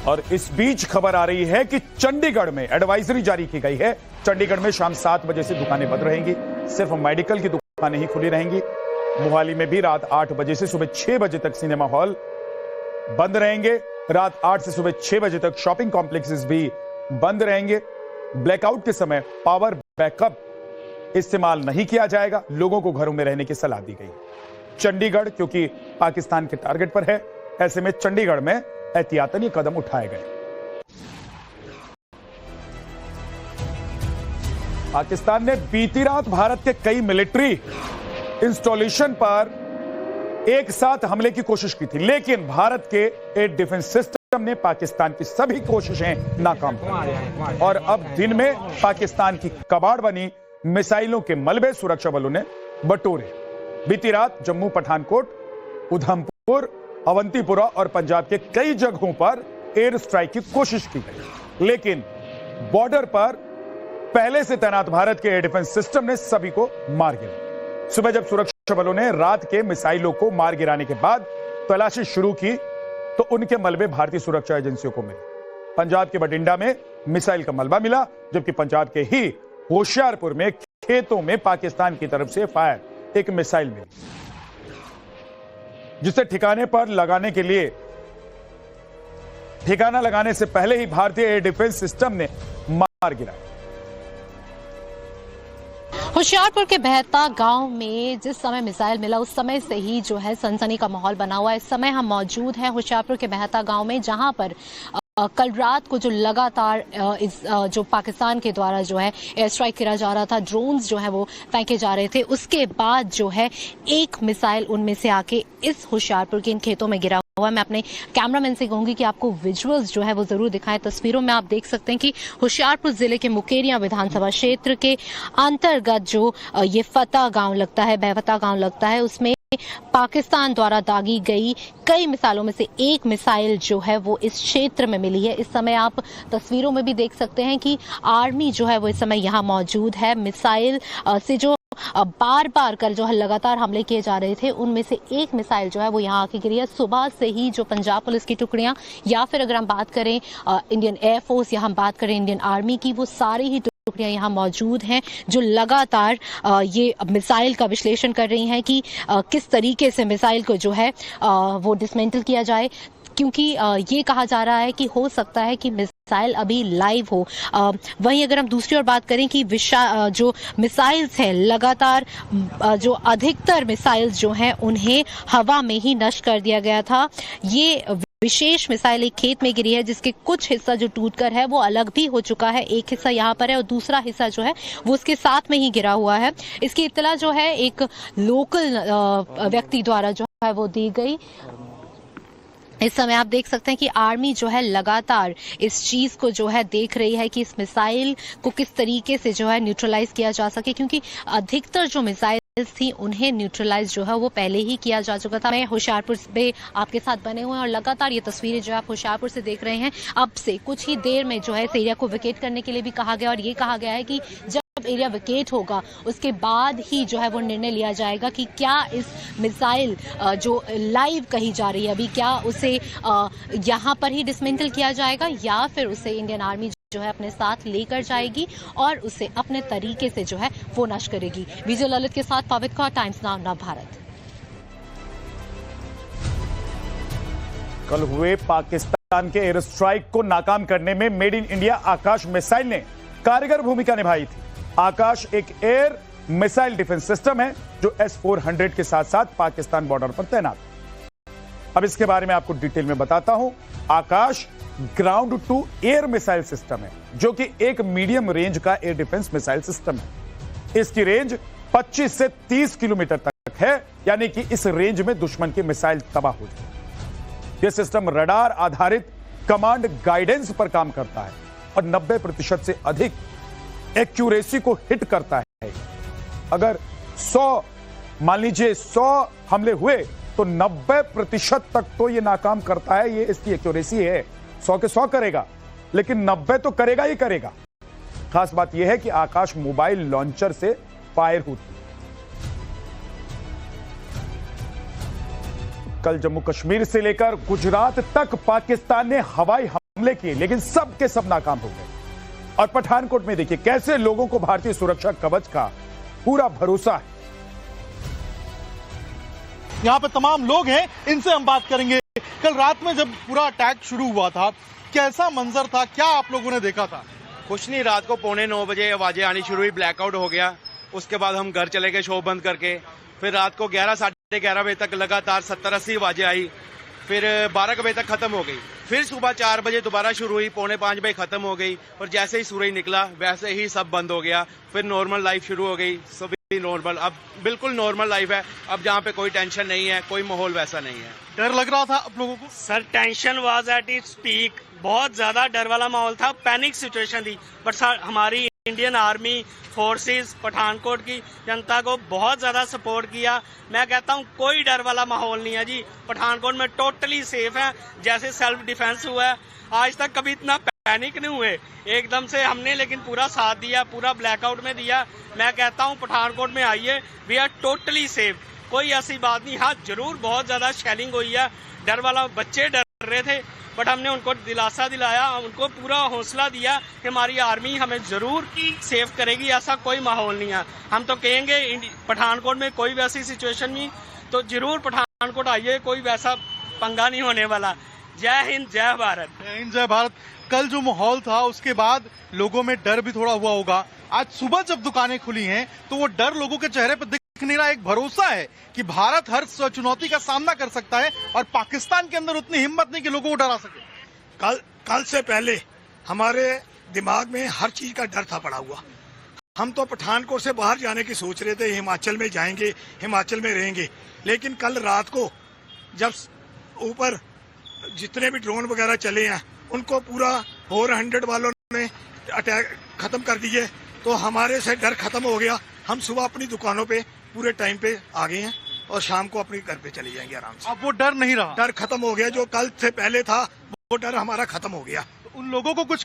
और इस बीच खबर आ रही है कि चंडीगढ़ में एडवाइजरी जारी की गई है। चंडीगढ़ में शाम 7 बजे से दुकानें बंद रहेंगी, सिर्फ मेडिकल की दुकानें ही खुली रहेंगी। मोहाली में भी रात 8 बजे से सुबह 6 बजे तक सिनेमा हॉल बंद रहेंगे। रात 8 से सुबह 6 बजे तक शॉपिंग कॉम्प्लेक्सेस भी बंद रहेंगे। ब्लैकआउट के समय पावर बैकअप इस्तेमाल नहीं किया जाएगा। लोगों को घरों में रहने की सलाह दी गई। चंडीगढ़ क्योंकि पाकिस्तान के टारगेट पर है, ऐसे में चंडीगढ़ में एहतियातन ये कदम उठाए गए। पाकिस्तान ने बीती रात भारत के कई मिलिट्री इंस्टॉलेशन पर एक साथ हमले की कोशिश की थी, लेकिन भारत के एयर डिफेंस सिस्टम ने पाकिस्तान की सभी कोशिशें नाकाम कर दी और अब दिन में पाकिस्तान की कबाड़ बनी मिसाइलों के मलबे सुरक्षा बलों ने बटोरे। बीती रात जम्मू, पठानकोट, उधमपुर, अवंतीपुरा और पंजाब के कई जगहों पर एयर स्ट्राइक की कोशिश की गई, लेकिन बॉर्डर पर पहले से तैनात भारत के एयर डिफेंस सिस्टम ने सभी को मार गिराया। सुबह जब सुरक्षा बलों ने रात के मिसाइलों को मार गिराने के बाद तलाशी शुरू की तो उनके मलबे भारतीय सुरक्षा एजेंसियों को मिले। पंजाब के बठिंडा में मिसाइल का मलबा मिला, जबकि पंजाब के ही होशियारपुर में खेतों में पाकिस्तान की तरफ से फायर एक मिसाइल मिली, जिसे ठिकाना लगाने से पहले ही भारतीय एयर डिफेंस सिस्टम ने मार गिराया। होशियारपुर के बहता गांव में जिस समय मिसाइल मिला उस समय से ही जो है सनसनी का माहौल बना हुआ है। इस समय हम मौजूद हैं होशियारपुर के बहता गांव में, जहां पर कल रात को जो लगातार जो पाकिस्तान के द्वारा जो है एयर स्ट्राइक किया जा रहा था, ड्रोन्स जो है वो फेंके जा रहे थे, उसके बाद जो है एक मिसाइल उनमें से आके इस होशियारपुर के इन खेतों में गिरा हुआ। मैं अपने कैमरामैन से कहूंगी कि आपको विजुअल्स जो है वो जरूर दिखाएं। तस्वीरों में आप देख सकते हैं कि होशियारपुर जिले के मुकेरिया विधानसभा क्षेत्र के अंतर्गत जो ये फतेह गांव लगता है, बहता गांव लगता है, उसमें पाकिस्तान द्वारा दागी गई कई मिसाइलों में से एक मिसाइल जो है वो इस क्षेत्र में मिली है। इस समय आप तस्वीरों में भी देख सकते हैं कि आर्मी जो है वो इस समय यहाँ मौजूद है। मिसाइल से जो बार बार कर जो है लगातार हमले किए जा रहे थे, उनमें से एक मिसाइल जो है वो यहाँ आके गिरी है। सुबह से ही जो पंजाब पुलिस की टुकड़ियां या फिर अगर हम बात करें इंडियन एयरफोर्स या हम बात करें इंडियन आर्मी की, वो सारी ही टुकड़ियां यहाँ मौजूद हैं जो लगातार ये मिसाइल का विश्लेषण कर रही हैं कि किस तरीके से मिसाइल को जो है वो डिसमेंटल किया जाए, क्योंकि ये कहा जा रहा है कि हो सकता है कि मिसाइल अभी लाइव हो। वहीं अगर हम दूसरी ओर बात करें कि जो मिसाइल्स हैं, लगातार जो अधिकतर मिसाइल्स जो हैं उन्हें हवा में ही नष्ट कर दिया गया था। ये विशेष मिसाइल एक खेत में गिरी है, जिसके कुछ हिस्सा जो टूटकर है वो अलग भी हो चुका है। एक हिस्सा यहाँ पर है और दूसरा हिस्सा जो है वो उसके साथ में ही गिरा हुआ है। इसकी इत्तला जो है एक लोकल व्यक्ति द्वारा जो है वो दी गई। इस समय आप देख सकते हैं कि आर्मी जो है लगातार इस चीज को जो है देख रही है कि इस मिसाइल को किस तरीके से जो है न्यूट्रलाइज किया जा सके, क्योंकि अधिकतर जो मिसाइल थी उन्हें न्यूट्रलाइज जो है वो पहले ही किया जा चुका था। मैं होशियारपुर पे आपके साथ बने हुए हैं और लगातार ये तस्वीरें जो आप होशियारपुर से देख रहे हैं। अब से कुछ ही देर में जो है इस एरिया को वेकेट करने के लिए भी कहा गया और ये कहा गया है कि जब एरिया वेकेट होगा उसके बाद ही जो है वो निर्णय लिया जाएगा कि क्या इस मिसाइल जो लाइव कही जा रही है अभी, क्या उसे यहाँ पर ही डिसमेंटल किया जाएगा या फिर उसे इंडियन आर्मी जो है अपने साथ लेकर जाएगी और उसे अपने तरीके से जो है वो नष्ट करेगी। विजय ललित के साथ पवित्र कौर, टाइम्स नाउ नव भारत। कल हुए पाकिस्तान के एयर स्ट्राइक को नाकाम करने में made in India Akash missile ने कारगर भूमिका निभाई थी। आकाश एक एयर मिसाइल डिफेंस सिस्टम है जो S-400 के साथ साथ पाकिस्तान बॉर्डर पर तैनात है। अब इसके बारे में आपको डिटेल में बताता हूं। Akash ground to air missile system है जो कि एक मीडियम रेंज का एयर डिफेंस मिसाइल सिस्टम है। इसकी रेंज 25 से 30 किलोमीटर तक है, यानी कि इस रेंज में दुश्मन की मिसाइल तबाह हो जाए। यह सिस्टम रडार आधारित कमांड गाइडेंस पर काम करता है और 90% से अधिक एक्यूरेसी को हिट करता है। अगर 100 मान लीजिए 100 हमले हुए तो 90% तक तो ये नाकाम करता है। ये इसकी एक्यूरेसी है, 100 के 100 करेगा, लेकिन 90 तो करेगा ही करेगा। खास बात यह है कि आकाश मोबाइल लॉन्चर से फायर होती है। कल जम्मू कश्मीर से लेकर गुजरात तक पाकिस्तान ने हवाई हमले किए, लेकिन सब के सब नाकाम हो गए। और पठानकोट में देखिए कैसे लोगों को भारतीय सुरक्षा कवच का पूरा भरोसा है। यहाँ पे तमाम लोग हैं, इनसे हम बात करेंगे। कल रात में जब पूरा अटैक शुरू हुआ था, कैसा मंजर था, क्या आप लोगों ने देखा था? कुछ नहीं, रात को 8:45 बजे आवाजें आनी शुरू हुई, ब्लैकआउट हो गया। उसके बाद हम घर चले गए शो बंद करके। फिर रात को 11 साढ़े 11 बजे तक लगातार 70-80 आवाजें आई। फिर 12 बजे तक खत्म हो गई। फिर सुबह 4 बजे दोबारा शुरू हुई, 4:45 बजे खत्म हो गई। और जैसे ही सूरज निकला वैसे ही सब बंद हो गया। फिर नॉर्मल लाइफ शुरू हो गई, सभी नॉर्मल, अब बिल्कुल नॉर्मल लाइफ है। अब जहाँ पे कोई टेंशन नहीं है, कोई माहौल वैसा नहीं है। डर लग रहा था आप लोगों को? Sir tension was at its peak, बहुत ज्यादा डर वाला माहौल था, पैनिक सिचुएशन थी। बट सर हमारी इंडियन आर्मी फोर्सेस पठानकोट की जनता को बहुत ज्यादा सपोर्ट किया। मैं कहता हूँ कोई डर वाला माहौल नहीं है जी, पठानकोट में टोटली सेफ है। जैसे सेल्फ डिफेंस हुआ है, आज तक कभी इतना पैनिक नहीं हुए एकदम से हमने, लेकिन पूरा साथ दिया, पूरा ब्लैकआउट में दिया। मैं कहता हूँ पठानकोट में आइए, वी आर टोटली सेफ, कोई ऐसी बात नहीं। हाँ जरूर बहुत ज्यादा शेलिंग हुई है, डर वाला, बच्चे डर रहे थे, बट हमने उनको दिलासा दिलाया, उनको पूरा हौसला दिया कि हमारी आर्मी हमें जरूर सेफ करेगी, ऐसा कोई माहौल नहीं है। हम तो कहेंगे पठानकोट में कोई वैसी सिचुएशन नहीं, तो जरूर पठानकोट आइए, कोई वैसा पंगा नहीं होने वाला। जय हिंद, जय भारत। जय हिंद, जय भारत। कल जो माहौल था उसके बाद लोगों में डर भी थोड़ा हुआ होगा। आज सुबह जब दुकानें खुली हैं तो वो डर लोगों के चेहरे पर दिख नहीं रहा। एक भरोसा है कि भारत हर चुनौती का सामना कर सकता है और पाकिस्तान के अंदर उतनी हिम्मत नहीं कि लोगों को डरा सके। कल से पहले हमारे दिमाग में हर चीज का डर था पड़ा हुआ। हम तो पठानकोट से बाहर जाने की सोच रहे थे, हिमाचल में जाएंगे, हिमाचल में रहेंगे। लेकिन कल रात को जब ऊपर जितने भी ड्रोन वगैरह चले हैं उनको पूरा 400 वालों ने अटैक खत्म कर दिए, तो हमारे से डर खत्म हो गया। हम सुबह अपनी दुकानों पे पूरे टाइम पे आ गए हैं और शाम को अपने घर पे चले जाएंगे आराम से। अब वो डर नहीं रहा, डर खत्म हो गया। जो कल से पहले था वो डर हमारा खत्म हो गया। उन लोगों को कुछ